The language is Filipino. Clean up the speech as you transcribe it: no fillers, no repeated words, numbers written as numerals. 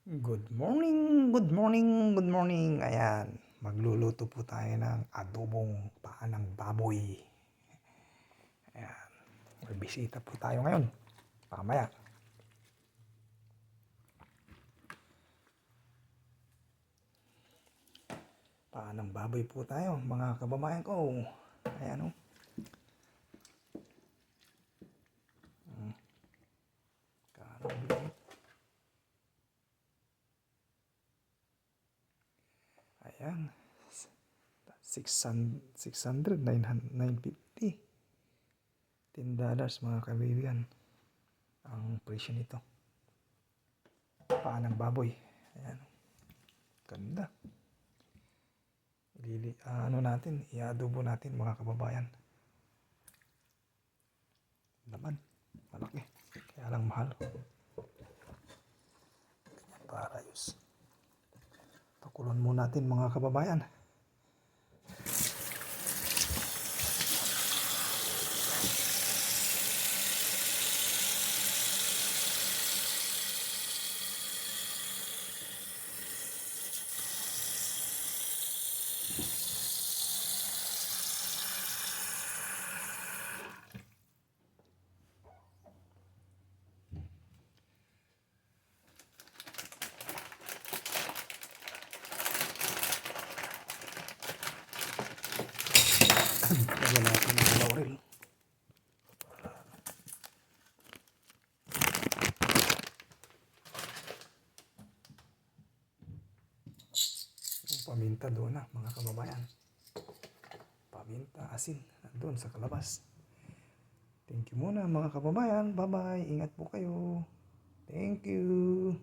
Good morning, good morning, good morning. Ayan, magluluto po tayo ng adobong paa ng baboy. Ayan, may bisita po tayo ngayon. Mamaya. Paa ng baboy po tayo, mga kababayan ko. Ayan o. Ayan. 600, 950. $10 mga kaibigan. Ang presyo nito. Paa ng baboy. Ayan. Ganda. I-adobo natin mga kababayan. Laman. Malaki. Kaya lang mahal. Para ayos. Pakulon muna natin mga kababayan. Lagyan natin ng laurel. Yung paminta doon na mga kababayan. Paminta, asin, doon sa kalabas. Thank you muna mga kababayan. Bye bye. Ingat po kayo. Thank you.